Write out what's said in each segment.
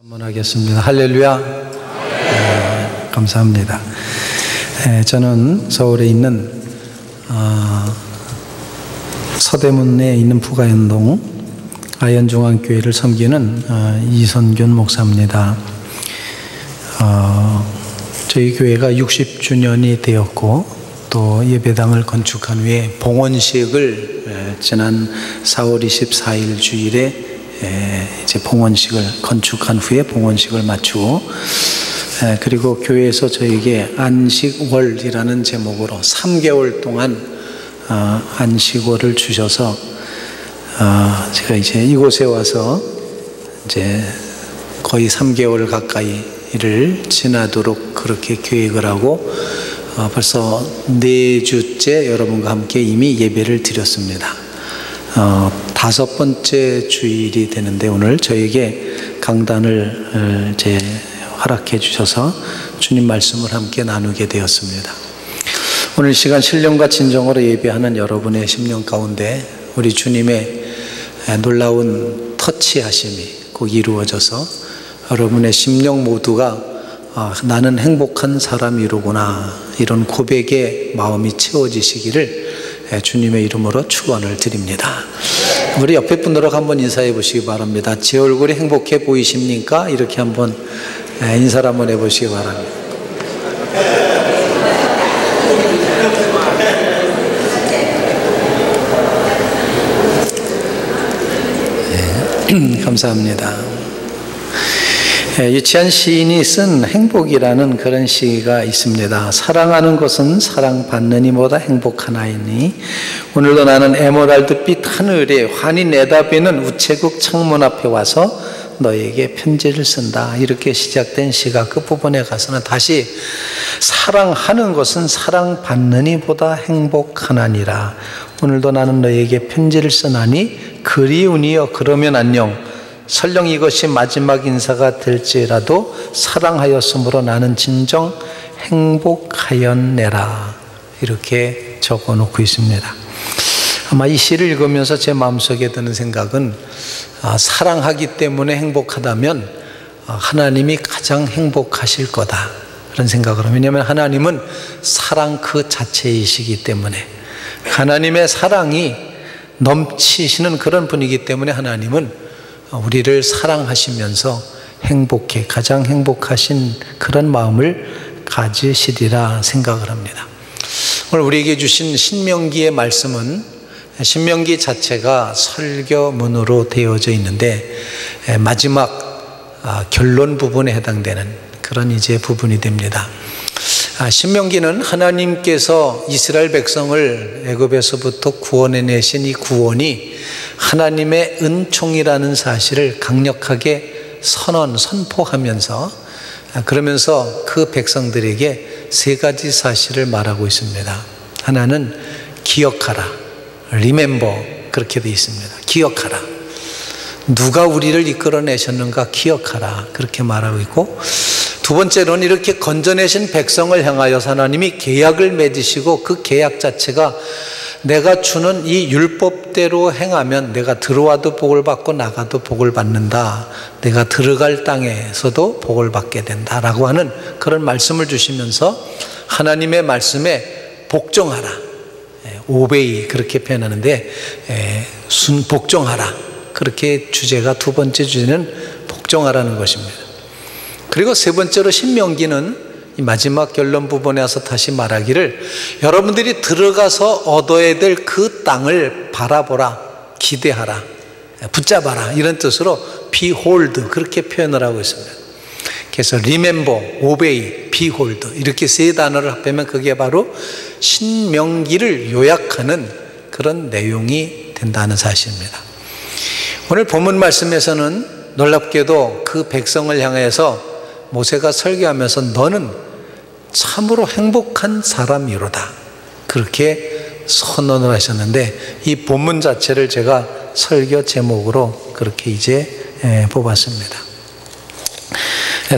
한번 하겠습니다. 할렐루야. 감사합니다. 저는 서울에 있는 서대문에 있는 부가연동 아현중앙교회를 섬기는 이선균 목사입니다. 저희 교회가 60주년이 되었고 또 예배당을 건축한 후에 봉헌식을 지난 4월 24일 주일에 이제 봉헌식을 건축한 후에 봉헌식을 마치고 그리고 교회에서 저에게 안식월이라는 제목으로 3개월 동안 안식월을 주셔서 제가 이제 이곳에 와서 이제 거의 3개월 가까이를 지나도록 그렇게 계획을 하고 벌써 4주째 여러분과 함께 이미 예배를 드렸습니다. 5번째 주일이 되는데 오늘 저에게 강단을 이제 허락해 주셔서 주님 말씀을 함께 나누게 되었습니다. 오늘 시간 신령과 진정으로 예배하는 여러분의 심령 가운데 우리 주님의 놀라운 터치하심이 꼭 이루어져서 여러분의 심령 모두가 나는 행복한 사람이로구나 이런 고백의 마음이 채워지시기를 주님의 이름으로 축원을 드립니다. 우리 옆에 분들하고 한번 인사해 보시기 바랍니다. 제 얼굴이 행복해 보이십니까? 이렇게 한번 인사를 한번 해보시기 바랍니다. 감사합니다. 유치한 시인이 쓴 행복이라는 그런 시가 있습니다. 사랑하는 것은 사랑받는 이보다 행복하나이니 오늘도 나는 에메랄드빛 하늘에 환히 내다비는 우체국 창문 앞에 와서 너에게 편지를 쓴다. 이렇게 시작된 시가 끝부분에 가서는 다시 사랑하는 것은 사랑받는 이보다 행복하나니라. 오늘도 나는 너에게 편지를 쓰나니 그리우니여 그러면 안녕. 설령 이것이 마지막 인사가 될지라도 사랑하였으므로 나는 진정 행복하였네라. 이렇게 적어놓고 있습니다. 아마 이 시를 읽으면서 제 마음속에 드는 생각은 사랑하기 때문에 행복하다면 하나님이 가장 행복하실 거다 그런 생각을 합니다. 왜냐하면 하나님은 사랑 그 자체이시기 때문에 하나님의 사랑이 넘치시는 그런 분이기 때문에 하나님은 우리를 사랑하시면서 행복해 가장 행복하신 그런 마음을 가지시리라 생각을 합니다. 오늘 우리에게 주신 신명기의 말씀은 신명기 자체가 설교문으로 되어져 있는데 마지막 결론 부분에 해당되는 그런 이제 부분이 됩니다. 신명기는 하나님께서 이스라엘 백성을 애굽에서부터 구원해내신 이 구원이 하나님의 은총이라는 사실을 강력하게 선포하면서 그러면서 그 백성들에게 3가지 사실을 말하고 있습니다. 하나는 기억하라, remember 그렇게 되어 있습니다. 기억하라. 누가 우리를 이끌어내셨는가 기억하라 그렇게 말하고 있고, 두 번째로는 이렇게 건져내신 백성을 향하여서 하나님이 계약을 맺으시고 그 계약 자체가 내가 주는 이 율법대로 행하면 내가 들어와도 복을 받고 나가도 복을 받는다. 내가 들어갈 땅에서도 복을 받게 된다라고 하는 그런 말씀을 주시면서 하나님의 말씀에 복종하라. 오베이 그렇게 표현하는데 복종하라. 그렇게 주제가 두 번째 주제는 복종하라는 것입니다. 그리고 세 번째로 신명기는 이 마지막 결론 부분에 와서 다시 말하기를 여러분들이 들어가서 얻어야 될 그 땅을 바라보라, 기대하라, 붙잡아라 이런 뜻으로 behold 그렇게 표현을 하고 있습니다. 그래서 remember, obey, behold 이렇게 3단어를 합하면 그게 바로 신명기를 요약하는 그런 내용이 된다는 사실입니다. 오늘 본문 말씀에서는 놀랍게도 그 백성을 향해서 모세가 설교하면서 너는 참으로 행복한 사람이로다 그렇게 선언을 하셨는데 이 본문 자체를 제가 설교 제목으로 그렇게 이제 뽑았습니다.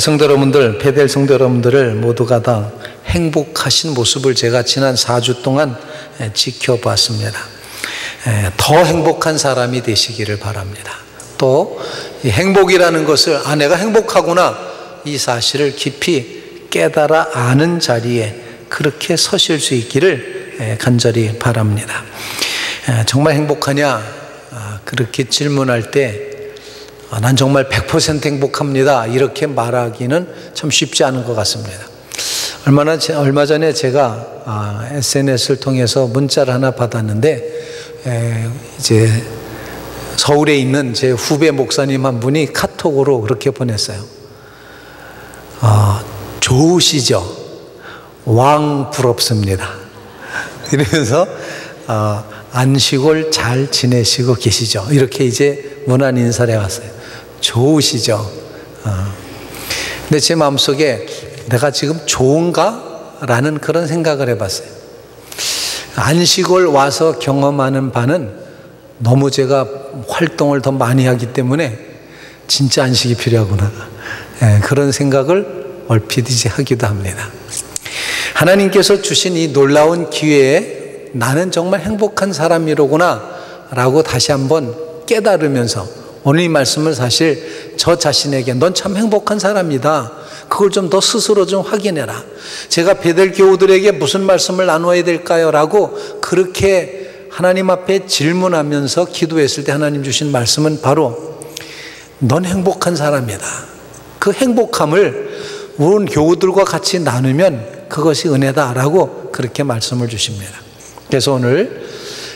성도 여러분들, 베델 성도 여러분들을 모두가 다 행복하신 모습을 제가 지난 4주 동안 지켜봤습니다. 더 행복한 사람이 되시기를 바랍니다. 또 이 행복이라는 것을 내가 행복하구나 이 사실을 깊이 깨달아 아는 자리에 그렇게 서실 수 있기를 간절히 바랍니다. 정말 행복하냐? 그렇게 질문할 때 난 정말 100% 행복합니다 이렇게 말하기는 참 쉽지 않은 것 같습니다. 얼마 전에 제가 SNS를 통해서 문자를 하나 받았는데 이제 서울에 있는 제 후배 목사님 한 분이 카톡으로 그렇게 보냈어요. 좋으시죠? 왕 부럽습니다. 이러면서 안식월 잘 지내시고 계시죠? 이렇게 이제 문안 인사를 해왔어요. 좋으시죠? 근데 제 마음속에 내가 지금 좋은가? 라는 그런 생각을 해봤어요. 안식월 와서 경험하는 바는 너무 제가 활동을 더 많이 하기 때문에 진짜 안식이 필요하구나. 그런 생각을 얼핏 이제 하기도 합니다. 하나님께서 주신 이 놀라운 기회에 나는 정말 행복한 사람이로구나 라고 다시 한번 깨달으면서 오늘 이 말씀을 사실 저 자신에게 넌 참 행복한 사람이다. 그걸 좀 더 스스로 좀 확인해라. 제가 베델 교우들에게 무슨 말씀을 나눠야 될까요? 라고 그렇게 하나님 앞에 질문하면서 기도했을 때 하나님 주신 말씀은 바로 넌 행복한 사람이다. 그 행복함을 온 교우들과 같이 나누면 그것이 은혜다라고 그렇게 말씀을 주십니다. 그래서 오늘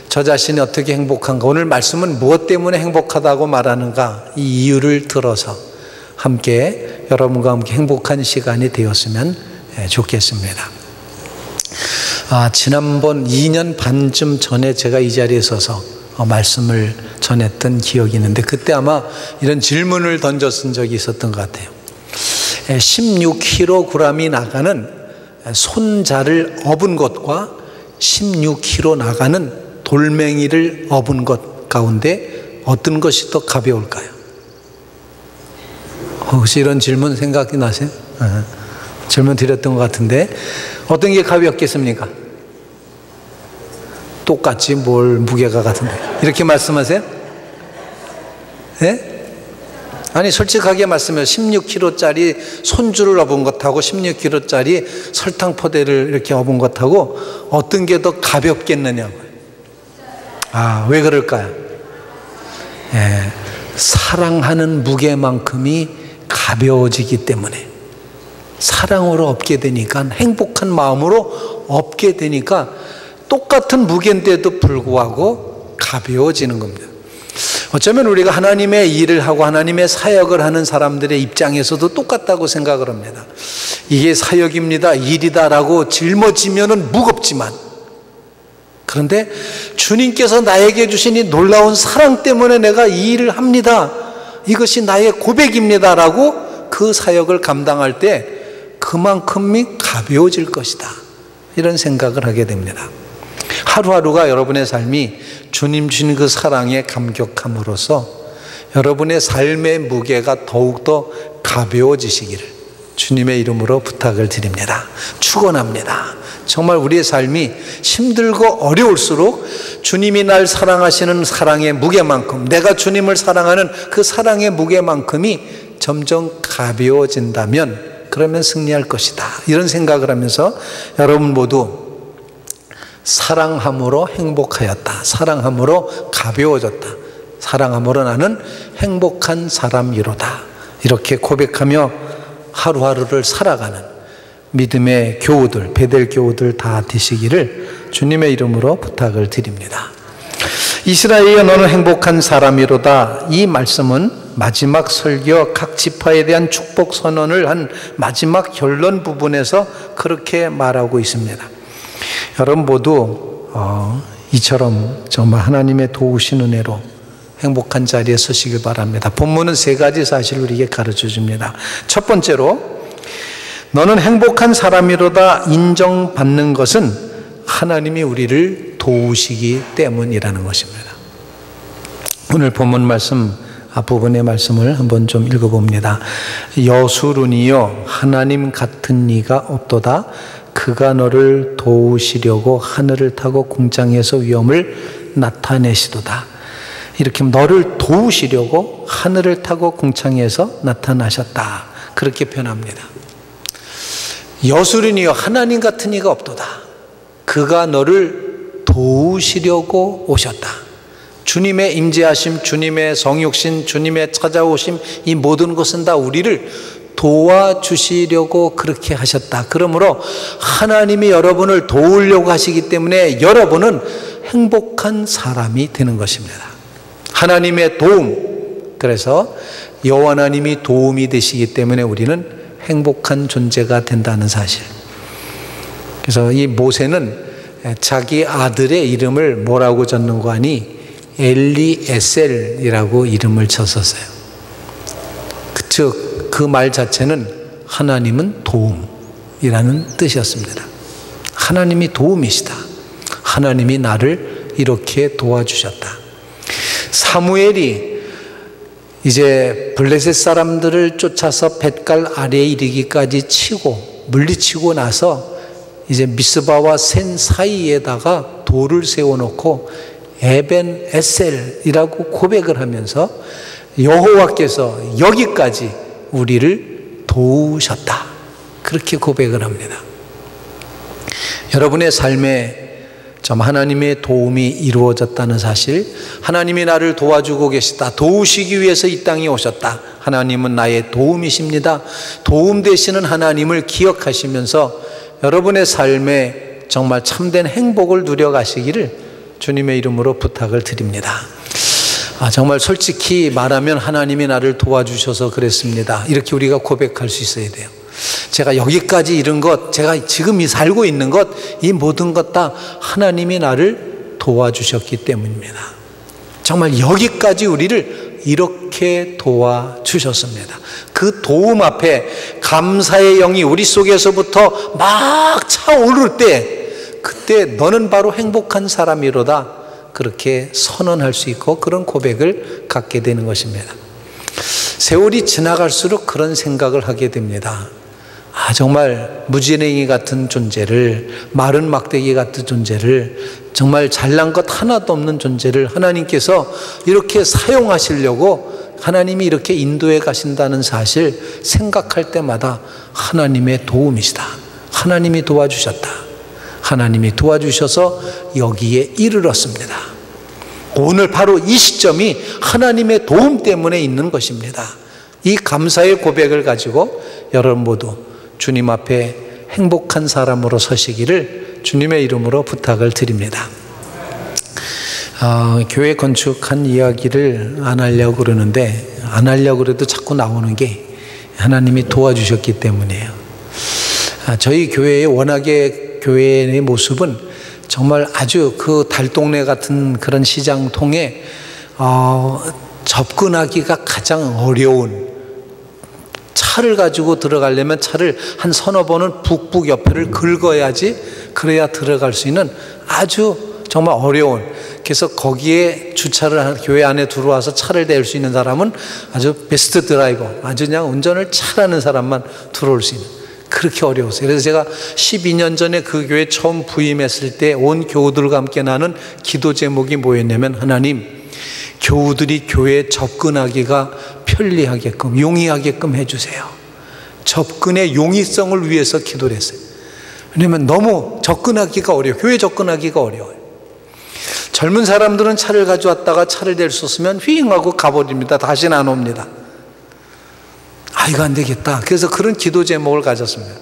저 자신이 어떻게 행복한가, 오늘 말씀은 무엇 때문에 행복하다고 말하는가, 이 이유를 들어서 함께 여러분과 함께 행복한 시간이 되었으면 좋겠습니다. 지난번 2년 반쯤 전에 제가 이 자리에 서서 말씀을 전했던 기억이 있는데 그때 아마 이런 질문을 던졌은 적이 있었던 것 같아요. 16kg이 나가는 손자를 업은 것과 16kg 나가는 돌멩이를 업은 것 가운데 어떤 것이 더 가벼울까요? 혹시 이런 질문 생각이 나세요? 질문 드렸던 것 같은데 어떤 게 가볍겠습니까? 똑같지 뭘 무게가 같은데 이렇게 말씀하세요? 네? 아니 솔직하게 말씀해요. 16kg짜리 손주를 업은 것하고 16kg짜리 설탕 포대를 이렇게 업은 것하고 어떤 게 더 가볍겠느냐고요. 왜 그럴까요? 사랑하는 무게만큼이 가벼워지기 때문에 사랑으로 업게 되니까 행복한 마음으로 업게 되니까 똑같은 무게인데도 불구하고 가벼워지는 겁니다. 어쩌면 우리가 하나님의 일을 하고 하나님의 사역을 하는 사람들의 입장에서도 똑같다고 생각을 합니다. 이게 사역입니다, 일이다라고 짊어지면은 무겁지만 그런데 주님께서 나에게 주신 이 놀라운 사랑 때문에 내가 이 일을 합니다. 이것이 나의 고백입니다. 라고 그 사역을 감당할 때 그만큼이 가벼워질 것이다. 이런 생각을 하게 됩니다. 하루하루가 여러분의 삶이 주님 주신 그 사랑에 감격함으로써 여러분의 삶의 무게가 더욱더 가벼워지시기를 주님의 이름으로 부탁을 드립니다. 축원합니다. 정말 우리의 삶이 힘들고 어려울수록 주님이 날 사랑하시는 사랑의 무게만큼 내가 주님을 사랑하는 그 사랑의 무게만큼이 점점 가벼워진다면 그러면 승리할 것이다. 이런 생각을 하면서 여러분 모두 사랑함으로 행복하였다. 사랑함으로 가벼워졌다. 사랑함으로 나는 행복한 사람이로다. 이렇게 고백하며 하루하루를 살아가는 믿음의 교우들, 베델 교우들 다 되시기를 주님의 이름으로 부탁을 드립니다. 이스라엘이여 너는 행복한 사람이로다. 이 말씀은 마지막 설교 각 지파에 대한 축복 선언을 한 마지막 결론 부분에서 그렇게 말하고 있습니다. 여러분 모두 이처럼 정말 하나님의 도우신 은혜로 행복한 자리에 서시길 바랍니다. 본문은 세 가지 사실을 우리에게 가르쳐 줍니다. 첫 번째로 너는 행복한 사람이로다 인정받는 것은 하나님이 우리를 도우시기 때문이라는 것입니다. 오늘 본문 말씀 앞부분의 말씀을 한번 좀 읽어봅니다. 여수run이여 하나님 같은 이가 없도다. 그가 너를 도우시려고 하늘을 타고 궁창에서 위엄을 나타내시도다. 이렇게 너를 도우시려고 하늘을 타고 궁창에서 나타나셨다. 그렇게 표현합니다. 여술이니여 하나님 같은 이가 없도다. 그가 너를 도우시려고 오셨다. 주님의 임재하심, 주님의 성육신, 주님의 찾아오심, 이 모든 것은 다 우리를 도와주시려고 그렇게 하셨다. 그러므로 하나님이 여러분을 도우려고 하시기 때문에 여러분은 행복한 사람이 되는 것입니다. 하나님의 도움, 그래서 여호와 하나님이 도움이 되시기 때문에 우리는 행복한 존재가 된다는 사실. 그래서 이 모세는 자기 아들의 이름을 뭐라고 졌는고 하니 엘리에셀이라고 이름을 쳤었어요. 즉 그 말 자체는 하나님은 도움이라는 뜻이었습니다. 하나님이 도움이시다. 하나님이 나를 이렇게 도와주셨다. 사무엘이 이제 블레셋 사람들을 쫓아서 벳갈 아래에 이르기까지 치고 물리치고 나서 이제 미스바와 센 사이에다가 돌을 세워놓고 에벤 에셀이라고 고백을 하면서 여호와께서 여기까지 우리를 도우셨다. 그렇게 고백을 합니다. 여러분의 삶에 좀 하나님의 도움이 이루어졌다는 사실, 하나님이 나를 도와주고 계시다. 도우시기 위해서 이 땅에 오셨다. 하나님은 나의 도움이십니다. 도움 되시는 하나님을 기억하시면서 여러분의 삶에 정말 참된 행복을 누려가시기를 주님의 이름으로 부탁을 드립니다. 정말 솔직히 말하면 하나님이 나를 도와주셔서 그랬습니다. 이렇게 우리가 고백할 수 있어야 돼요. 제가 여기까지 이른 것, 제가 지금 이 살고 있는 것, 이 모든 것 다 하나님이 나를 도와주셨기 때문입니다. 정말 여기까지 우리를 이렇게 도와주셨습니다. 그 도움 앞에 감사의 영이 우리 속에서부터 막 차오를 때, 그때 너는 바로 행복한 사람이로다. 그렇게 선언할 수 있고 그런 고백을 갖게 되는 것입니다. 세월이 지나갈수록 그런 생각을 하게 됩니다. 정말 무지랭이 같은 존재를, 마른 막대기 같은 존재를, 정말 잘난 것 하나도 없는 존재를 하나님께서 이렇게 사용하시려고 하나님이 이렇게 인도해 가신다는 사실 생각할 때마다 하나님의 도움이시다. 하나님이 도와주셨다. 하나님이 도와주셔서 여기에 이르렀습니다. 오늘 바로 이 시점이 하나님의 도움 때문에 있는 것입니다. 이 감사의 고백을 가지고 여러분 모두 주님 앞에 행복한 사람으로 서시기를 주님의 이름으로 부탁을 드립니다. 교회 건축한 이야기를 안 하려고 그러는데, 안 하려고 그래도 자꾸 나오는 게 하나님이 도와주셨기 때문이에요. 저희 교회의 워낙에 교회의 모습은 정말 아주 그 달동네 같은 그런 시장통에 접근하기가 가장 어려운, 차를 가지고 들어가려면 차를 한 서너 번은 북북 옆에를 긁어야지 그래야 들어갈 수 있는 아주 정말 어려운, 그래서 거기에 주차를 교회 안에 들어와서 차를 댈 수 있는 사람은 아주 베스트 드라이버, 아주 그냥 운전을 잘하는 사람만 들어올 수 있는, 그렇게 어려웠어요. 그래서 제가 12년 전에 그 교회 처음 부임했을 때 온 교우들과 함께 나눈 기도 제목이 뭐였냐면, 하나님, 교우들이 교회에 접근하기가 편리하게끔, 용이하게끔 해주세요. 접근의 용이성을 위해서 기도를 했어요. 왜냐하면 너무 접근하기가 어려워요. 교회 접근하기가 어려워요. 젊은 사람들은 차를 가져왔다가 차를 댈 수 없으면 휘잉하고 가버립니다. 다시는 안 옵니다. 이거 안 되겠다. 그래서 그런 기도 제목을 가졌습니다.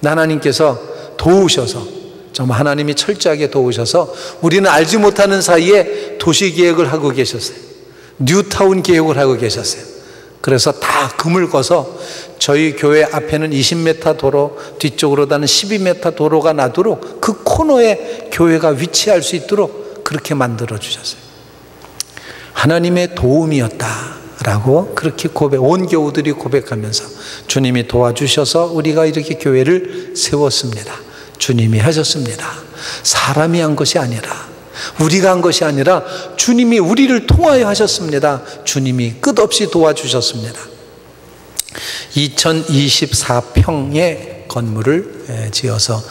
하나님께서 도우셔서, 정말 하나님이 철저하게 도우셔서 우리는 알지 못하는 사이에 도시계획을 하고 계셨어요. 뉴타운 계획을 하고 계셨어요. 그래서 다 금을 꺼서 저희 교회 앞에는 20m 도로, 뒤쪽으로다는 12m 도로가 나도록 그 코너에 교회가 위치할 수 있도록 그렇게 만들어 주셨어요. 하나님의 도움이었다 라고 그렇게 온 교우들이 고백하면서 주님이 도와주셔서 우리가 이렇게 교회를 세웠습니다. 주님이 하셨습니다. 사람이 한 것이 아니라, 우리가 한 것이 아니라 주님이 우리를 통하여 하셨습니다. 주님이 끝없이 도와주셨습니다. 2024평의 건물을 지어서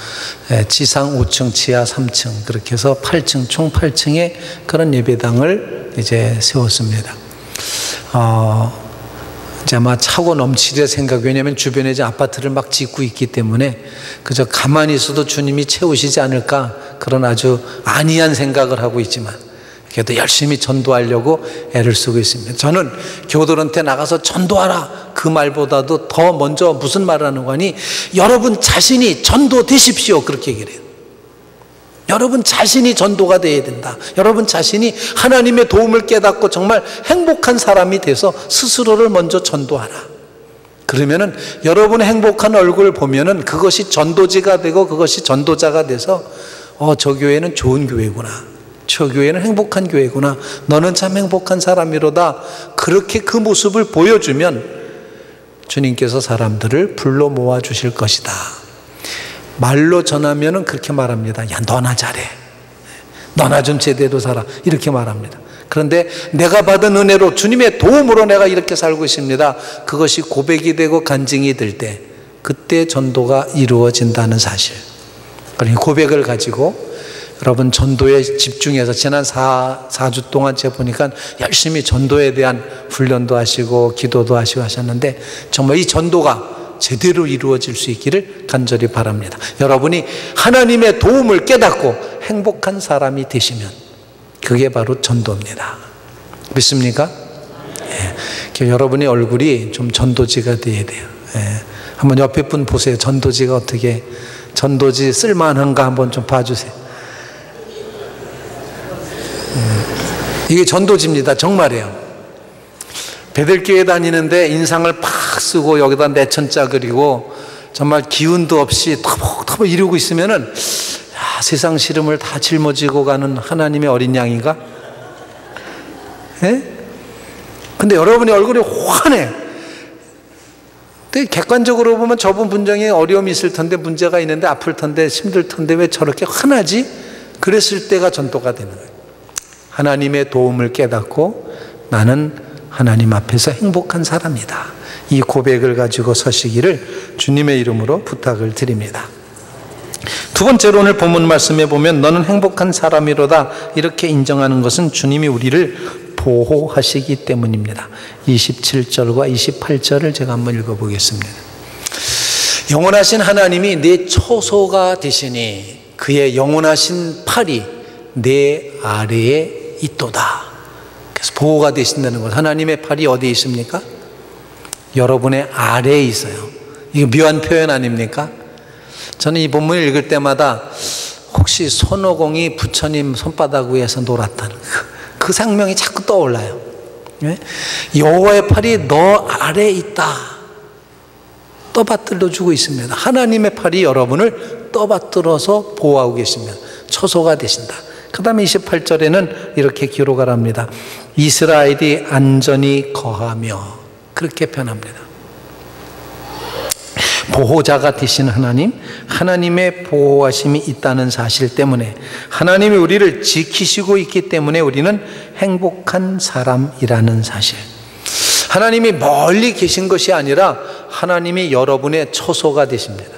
지상 5층, 지하 3층, 그렇게 해서 8층, 총 8층의 그런 예배당을 이제 세웠습니다. 이제 아마 차고 넘치려 생각, 왜냐하면 주변에 이제 아파트를 막 짓고 있기 때문에 그저 가만히 있어도 주님이 채우시지 않을까, 그런 아주 안이한 생각을 하고 있지만 그래도 열심히 전도하려고 애를 쓰고 있습니다. 저는 교도들한테 나가서 전도하라 그 말보다도 더 먼저 무슨 말을 하는 거니, 여러분 자신이 전도되십시오, 그렇게 얘기를 해요. 여러분 자신이 전도가 되어야 된다. 여러분 자신이 하나님의 도움을 깨닫고 정말 행복한 사람이 돼서 스스로를 먼저 전도하라. 그러면은 여러분의 행복한 얼굴을 보면은 그것이 전도지가 되고 그것이 전도자가 돼서 저 교회는 좋은 교회구나, 저 교회는 행복한 교회구나, 너는 참 행복한 사람이로다, 그렇게 그 모습을 보여주면 주님께서 사람들을 불러 모아 주실 것이다. 말로 전하면은 그렇게 말합니다. 야, 너나 잘해, 너나 좀 제대로 살아, 이렇게 말합니다. 그런데 내가 받은 은혜로 주님의 도움으로 내가 이렇게 살고 있습니다, 그것이 고백이 되고 간증이 될 때, 그때 전도가 이루어진다는 사실. 그러니 고백을 가지고 여러분 전도에 집중해서 지난 4주 동안 제가 보니까 열심히 전도에 대한 훈련도 하시고 기도도 하시고 하셨는데, 정말 이 전도가 제대로 이루어질 수 있기를 간절히 바랍니다. 여러분이 하나님의 도움을 깨닫고 행복한 사람이 되시면 그게 바로 전도입니다. 믿습니까? 예. 여러분의 얼굴이 좀 전도지가 되어야 돼요. 예. 한번 옆에 분 보세요. 전도지가 어떻게, 전도지 쓸만한가 한번 좀 봐주세요. 이게 전도지입니다. 정말이에요. 베들교회 다니는데 인상을 팍 쓰고 여기다 내천자 그리고 정말 기운도 없이 터벅터벅 이러고 있으면은, 세상 시름을 다 짊어지고 가는 하나님의 어린 양인가? 예? 근데 여러분의 얼굴이 환해. 근데 객관적으로 보면 저분 분명히 어려움이 있을 텐데, 문제가 있는데, 아플 텐데, 힘들 텐데 왜 저렇게 환하지? 그랬을 때가 전도가 되는 거예요. 하나님의 도움을 깨닫고 나는 하나님 앞에서 행복한 사람이다, 이 고백을 가지고 서시기를 주님의 이름으로 부탁을 드립니다. 두 번째로 오늘 본문 말씀에 보면 너는 행복한 사람이로다, 이렇게 인정하는 것은 주님이 우리를 보호하시기 때문입니다. 27절과 28절을 제가 한번 읽어보겠습니다. 영원하신 하나님이 내 처소가 되시니 그의 영원하신 팔이 내 아래에 있도다. 그래서 보호가 되신다는 것. 하나님의 팔이 어디에 있습니까? 여러분의 아래에 있어요. 이거 묘한 표현 아닙니까? 저는 이 본문을 읽을 때마다 혹시 손오공이 부처님 손바닥 위에서 놀았다는 그 상명이 자꾸 떠올라요. 여호와의 팔이 너 아래에 있다, 떠받들어 주고 있습니다. 하나님의 팔이 여러분을 떠받들어서 보호하고 계십니다. 처소가 되신다. 그 다음에 28절에는 이렇게 기록을 합니다. 이스라엘이 안전히 거하며, 그렇게 표현합니다. 보호자가 되신 하나님, 하나님의 보호하심이 있다는 사실 때문에, 하나님이 우리를 지키시고 있기 때문에 우리는 행복한 사람이라는 사실. 하나님이 멀리 계신 것이 아니라 하나님이 여러분의 처소가 되십니다.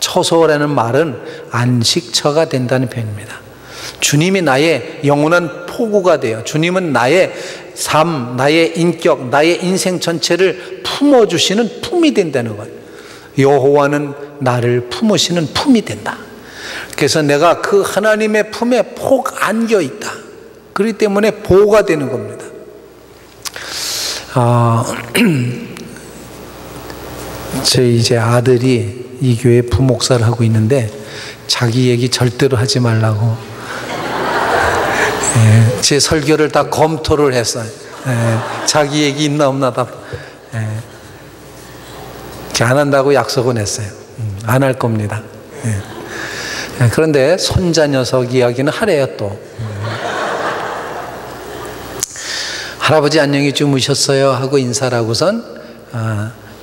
처소라는 말은 안식처가 된다는 표현입니다. 주님이 나의 영원한 포구가 돼요. 주님은 나의 삶, 나의 인격, 나의 인생 전체를 품어주시는 품이 된다는 거예요. 여호와는 나를 품으시는 품이 된다. 그래서 내가 그 하나님의 품에 폭 안겨 있다. 그렇기 때문에 보호가 되는 겁니다. 제 이제 아들이 이 교회 부목사를 하고 있는데 자기 얘기 절대로 하지 말라고 제 설교를 다 검토를 했어요. 자기 얘기 있나 없나 다 안 한다고 약속은 했어요. 안 할 겁니다. 그런데 손자 녀석 이야기는 하래요 또. 할아버지 안녕히 주무셨어요 하고 인사를 하고선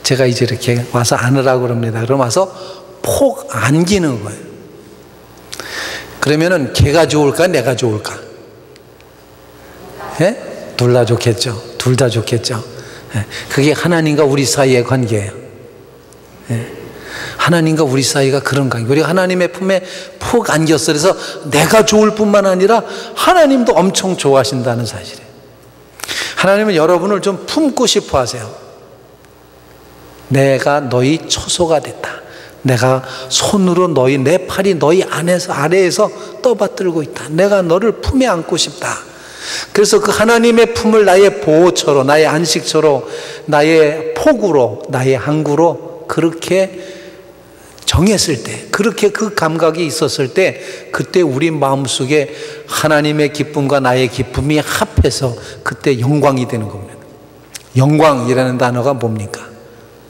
제가 이제 이렇게 와서 안으라고 그럽니다. 그럼 와서 폭 안기는 거예요. 그러면은 걔가 좋을까 내가 좋을까? 둘 다 좋겠죠. 둘 다 좋겠죠. 그게 하나님과 우리 사이의 관계예요. 하나님과 우리 사이가 그런 관계. 우리가 하나님의 품에 푹 안겼어. 그래서 내가 좋을 뿐만 아니라 하나님도 엄청 좋아하신다는 사실이에요. 하나님은 여러분을 좀 품고 싶어 하세요. 내가 너희 처소가 됐다. 내가 손으로 내 팔이 너희 아래에서 떠받들고 있다. 내가 너를 품에 안고 싶다. 그래서 그 하나님의 품을 나의 보호처로, 나의 안식처로, 나의 폭우로, 나의 항구로 그렇게 정했을 때, 그렇게 그 감각이 있었을 때, 그때 우리 마음속에 하나님의 기쁨과 나의 기쁨이 합해서 그때 영광이 되는 겁니다. 영광이라는 단어가 뭡니까?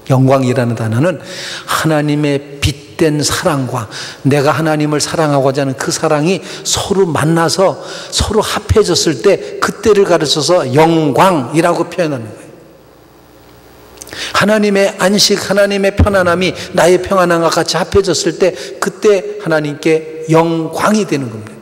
영광이라는 단어는 하나님의 빛된 사랑과 내가 하나님을 사랑하고자 하는 그 사랑이 서로 만나서 서로 합해졌을 때 그때를 가르쳐서 영광이라고 표현하는 거예요. 하나님의 안식, 하나님의 편안함이 나의 평안함과 같이 합해졌을 때 그때 하나님께 영광이 되는 겁니다.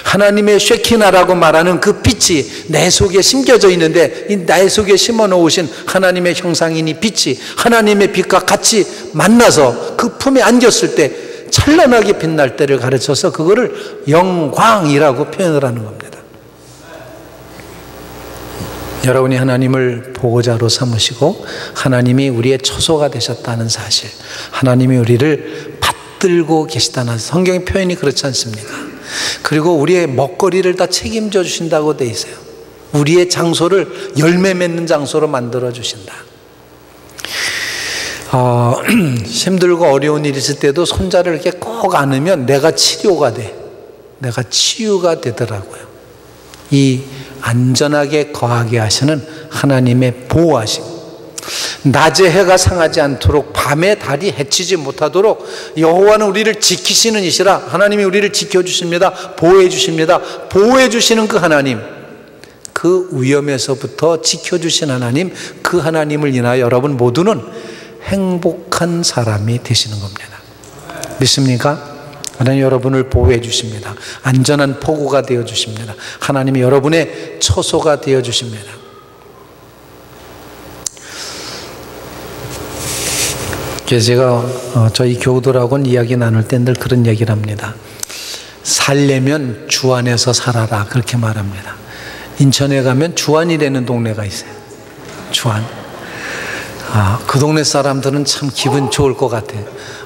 하나님의 쉐키나라고 말하는 그 빛이 내 속에 심겨져 있는데 이 나의 속에 심어 놓으신 하나님의 형상인 이 빛이 하나님의 빛과 같이 만나서 그 품에 안겼을 때 찬란하게 빛날 때를 가르쳐서 그거를 영광이라고 표현을 하는 겁니다. 여러분이 하나님을 보호자로 삼으시고 하나님이 우리의 처소가 되셨다는 사실, 하나님이 우리를 받들고 계시다는 성경의 표현이 그렇지 않습니까? 그리고 우리의 먹거리를 다 책임져 주신다고 돼 있어요. 우리의 장소를 열매 맺는 장소로 만들어 주신다. 힘들고 어려운 일이 있을 때도 손자를 이렇게 꼭 안으면 내가 치료가 돼. 내가 치유가 되더라고요. 이 안전하게 거하게 하시는 하나님의 보호하심, 낮에 해가 상하지 않도록 밤에 달이 해치지 못하도록 여호와는 우리를 지키시는 이시라. 하나님이 우리를 지켜주십니다. 보호해 주십니다. 보호해 주시는 그 하나님, 그 위험에서부터 지켜주신 하나님, 그 하나님을 인하여 여러분 모두는 행복한 사람이 되시는 겁니다. 믿습니까? 하나님 여러분을 보호해 주십니다. 안전한 포구가 되어 주십니다. 하나님이 여러분의 처소가 되어 주십니다. 제가 저희 교우들하고는 이야기 나눌 때 늘 그런 얘기를 합니다. 살려면 주안에서 살아라, 그렇게 말합니다. 인천에 가면 주안이라는 동네가 있어요. 주안. 그 동네 사람들은 참 기분 좋을 것 같아요.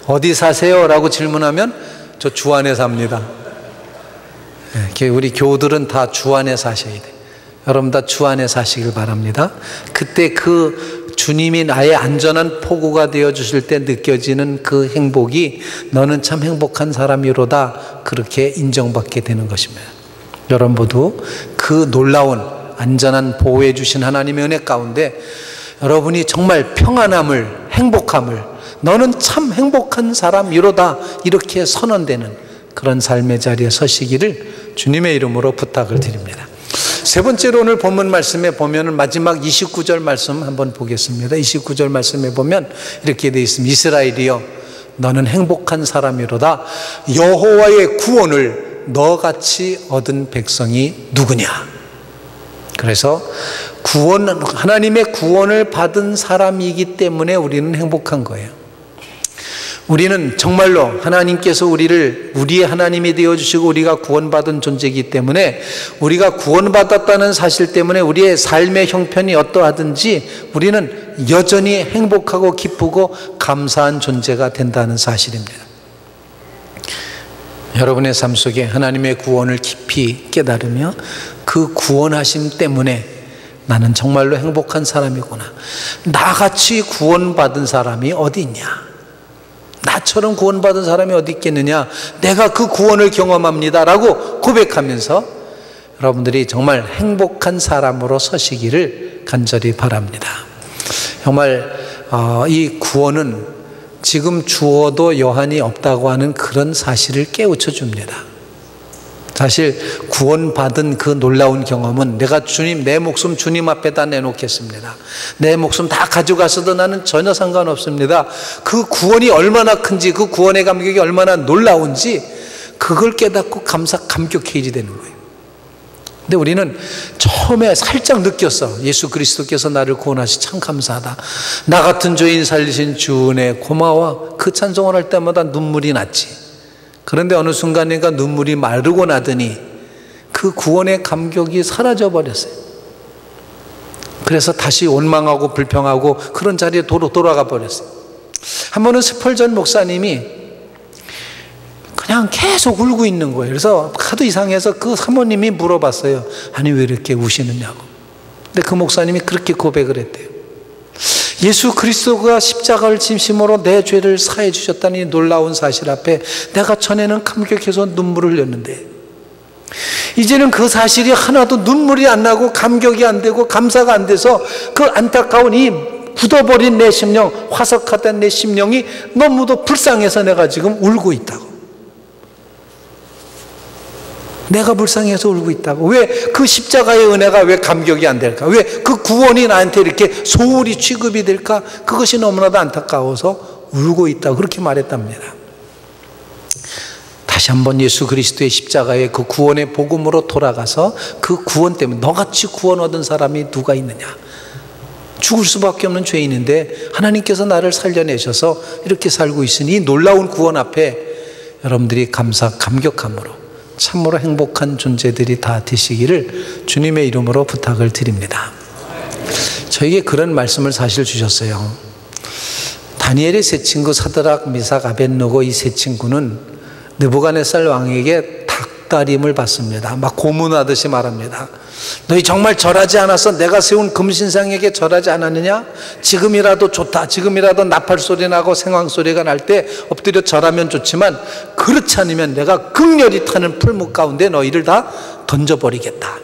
어디 사세요? 라고 질문하면 저 주안에 삽니다. 우리 교우들은 다 주안에 사셔야 돼요. 여러분 다 주안에 사시길 바랍니다. 그때 그 주님이 나의 안전한 포구가 되어 주실 때 느껴지는 그 행복이 너는 참 행복한 사람이로다, 그렇게 인정받게 되는 것입니다. 여러분 모두 그 놀라운 안전한 보호해 주신 하나님의 은혜 가운데 여러분이 정말 평안함을, 행복함을, 너는 참 행복한 사람이로다, 이렇게 선언되는 그런 삶의 자리에 서시기를 주님의 이름으로 부탁을 드립니다. 세 번째로 오늘 본문 말씀에 보면 마지막 29절 말씀 한번 보겠습니다. 29절 말씀에 보면 이렇게 되어 있습니다. 이스라엘이여, 너는 행복한 사람이로다. 여호와의 구원을 너같이 얻은 백성이 누구냐? 그래서 하나님의 구원을 받은 사람이기 때문에 우리는 행복한 거예요. 우리는 정말로 하나님께서 우리를 우리의 하나님이 되어주시고 우리가 구원받은 존재이기 때문에, 우리가 구원받았다는 사실 때문에 우리의 삶의 형편이 어떠하든지 우리는 여전히 행복하고 기쁘고 감사한 존재가 된다는 사실입니다. 여러분의 삶 속에 하나님의 구원을 깊이 깨달으며 그 구원하심 때문에 나는 정말로 행복한 사람이구나, 나같이 구원받은 사람이 어디 있냐, 나처럼 구원받은 사람이 어디 있겠느냐, 내가 그 구원을 경험합니다 라고 고백하면서 여러분들이 정말 행복한 사람으로 서시기를 간절히 바랍니다. 정말 이 구원은 지금 주어도 여한이 없다고 하는 그런 사실을 깨우쳐 줍니다. 사실 구원받은 그 놀라운 경험은 내가 내 목숨 주님 앞에다 내놓겠습니다, 내 목숨 다 가져가서도 나는 전혀 상관없습니다, 그 구원이 얼마나 큰지, 그 구원의 감격이 얼마나 놀라운지 그걸 깨닫고 감격해야지 되는 거예요. 근데 우리는 처음에 살짝 느꼈어. 예수 그리스도께서 나를 구원하시 참 감사하다. 나 같은 죄인 살리신 주 은혜 고마워. 그 찬송을 할 때마다 눈물이 났지. 그런데 어느 순간인가 눈물이 마르고 나더니 그 구원의 감격이 사라져 버렸어요. 그래서 다시 원망하고 불평하고 그런 자리에 돌아가 버렸어요. 한 번은 스펄전 목사님이 그냥 계속 울고 있는 거예요. 그래서 하도 이상해서 그 사모님이 물어봤어요. 아니 왜 이렇게 우시느냐고. 근데 그 목사님이 그렇게 고백을 했대요. 예수 그리스도가 십자가를 진심으로 내 죄를 사해 주셨다니 놀라운 사실 앞에 내가 전에는 감격해서 눈물을 흘렸는데 이제는 그 사실이 하나도 눈물이 안 나고 감격이 안 되고 감사가 안 돼서 그 안타까운 이 굳어버린 내 심령, 화석화된 내 심령이 너무도 불쌍해서 내가 지금 울고 있다고. 내가 불쌍해서 울고 있다고. 왜 그 십자가의 은혜가 왜 감격이 안 될까? 왜 그 구원이 나한테 이렇게 소홀히 취급이 될까? 그것이 너무나도 안타까워서 울고 있다고 그렇게 말했답니다. 다시 한번 예수 그리스도의 십자가의 그 구원의 복음으로 돌아가서 그 구원 때문에 너같이 구원 얻은 사람이 누가 있느냐? 죽을 수밖에 없는 죄인인데 하나님께서 나를 살려내셔서 이렇게 살고 있으니 이 놀라운 구원 앞에 여러분들이 감격함으로 참으로 행복한 존재들이 다 되시기를 주님의 이름으로 부탁을 드립니다. 저에게 그런 말씀을 사실 주셨어요. 다니엘의 세 친구 사드락, 미삭, 아벳느고 이 세 친구는 느부갓네살 왕에게 닭다림을 받습니다. 막 고문하듯이 말합니다. 너희 정말 절하지 않아서 내가 세운 금신상에게 절하지 않았느냐? 지금이라도 좋다. 지금이라도 나팔 소리 나고 생황 소리가 날 때 엎드려 절하면 좋지만 그렇지 않으면 내가 극렬히 타는 풀무 가운데 너희를 다 던져버리겠다.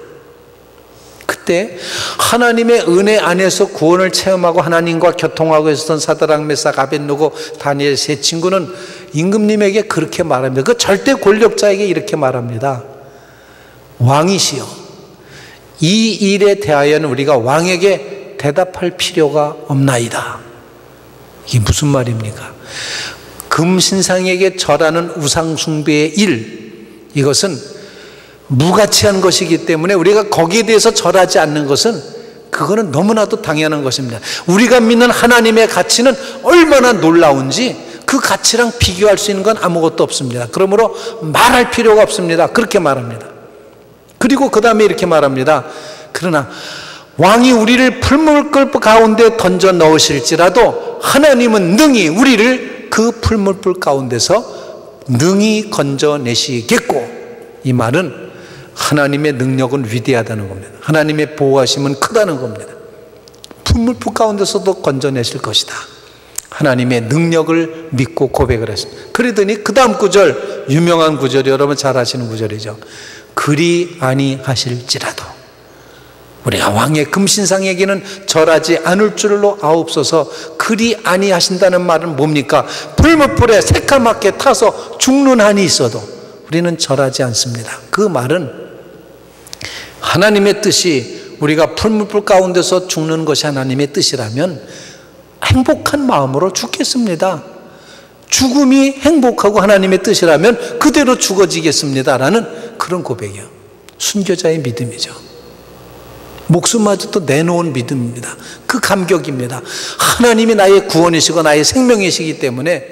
그때 하나님의 은혜 안에서 구원을 체험하고 하나님과 교통하고 있었던 사드락, 메삭, 아벳느고, 다니엘 세 친구는 임금님에게 그렇게 말합니다. 그 절대 권력자에게 이렇게 말합니다. 왕이시여, 이 일에 대하여는 우리가 왕에게 대답할 필요가 없나이다. 이게 무슨 말입니까? 금신상에게 절하는 우상숭배의 일, 이것은 무가치한 것이기 때문에 우리가 거기에 대해서 절하지 않는 것은 그거는 너무나도 당연한 것입니다. 우리가 믿는 하나님의 가치는 얼마나 놀라운지 그 가치랑 비교할 수 있는 건 아무것도 없습니다. 그러므로 말할 필요가 없습니다. 그렇게 말합니다. 그리고 그 다음에 이렇게 말합니다. 그러나 왕이 우리를 풀물불 가운데 던져 넣으실지라도 하나님은 능히 우리를 그 풀물불 가운데서 능히 건져내시겠고, 이 말은 하나님의 능력은 위대하다는 겁니다. 하나님의 보호하심은 크다는 겁니다. 풀물불 가운데서도 건져내실 것이다. 하나님의 능력을 믿고 고백을 했습니다. 그러더니 그 다음 구절, 유명한 구절이 여러분 잘 아시는 구절이죠. 그리 아니하실지라도 우리가 왕의 금신상에게는 절하지 않을 줄로 아옵소서. 그리 아니하신다는 말은 뭡니까? 풀무불에 새까맣게 타서 죽는 한이 있어도 우리는 절하지 않습니다. 그 말은 하나님의 뜻이 우리가 풀무불 가운데서 죽는 것이 하나님의 뜻이라면 행복한 마음으로 죽겠습니다. 죽음이 행복하고 하나님의 뜻이라면 그대로 죽어지겠습니다라는 그런 고백이요. 순교자의 믿음이죠. 목숨마저도 내놓은 믿음입니다. 그 감격입니다. 하나님이 나의 구원이시고 나의 생명이시기 때문에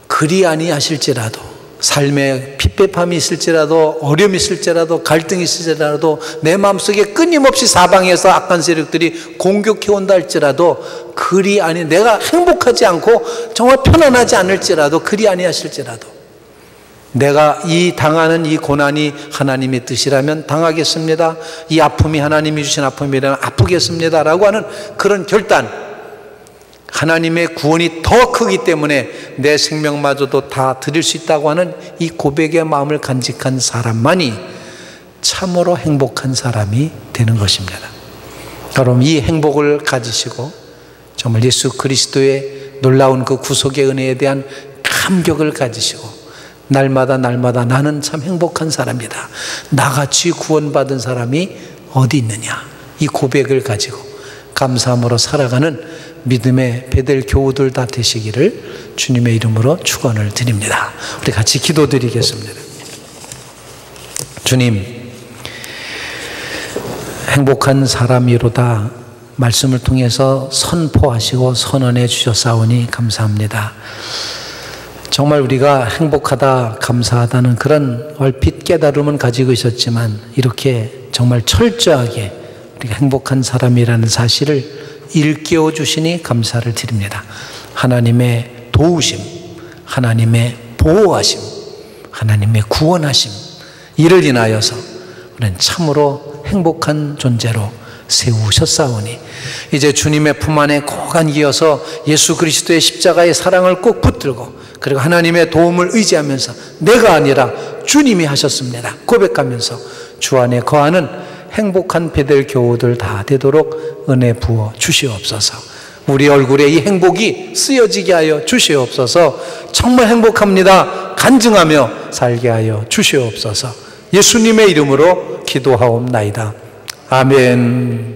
그리 아니하실지라도, 삶에 핍박함이 있을지라도, 어려움이 있을지라도, 갈등이 있을지라도, 내 마음속에 끊임없이 사방에서 악한 세력들이 공격해 온다 할지라도, 그리 아니, 내가 행복하지 않고 정말 편안하지 않을지라도, 그리 아니하실지라도 내가 이 당하는 이 고난이 하나님의 뜻이라면 당하겠습니다. 이 아픔이 하나님이 주신 아픔이라면 아프겠습니다라고 하는 그런 결단, 하나님의 구원이 더 크기 때문에 내 생명마저도 다 드릴 수 있다고 하는 이 고백의 마음을 간직한 사람만이 참으로 행복한 사람이 되는 것입니다. 여러분, 이 행복을 가지시고 정말 예수 그리스도의 놀라운 그 구속의 은혜에 대한 감격을 가지시고 날마다 나는 참 행복한 사람이다, 나같이 구원받은 사람이 어디 있느냐, 이 고백을 가지고 감사함으로 살아가는 믿음의 베델 교우들 다 되시기를 주님의 이름으로 축원을 드립니다. 우리 같이 기도드리겠습니다. 주님, 행복한 사람이로다 말씀을 통해서 선포하시고 선언해 주셨사오니 감사합니다. 정말 우리가 행복하다, 감사하다는 그런 얼핏 깨달음은 가지고 있었지만 이렇게 정말 철저하게 우리가 행복한 사람이라는 사실을 일깨워 주시니 감사를 드립니다. 하나님의 도우심, 하나님의 보호하심, 하나님의 구원하심, 이를 인하여서 우리는 참으로 행복한 존재로 세우셨사오니 이제 주님의 품 안에 꼭 안기어서 예수 그리스도의 십자가의 사랑을 꼭 붙들고 그리고 하나님의 도움을 의지하면서 내가 아니라 주님이 하셨습니다 고백하면서 주 안에 거하는 행복한 베델 교우들 다 되도록 은혜 부어 주시옵소서. 우리 얼굴에 이 행복이 쓰여지게 하여 주시옵소서. 정말 행복합니다 간증하며 살게 하여 주시옵소서. 예수님의 이름으로 기도하옵나이다. 아멘.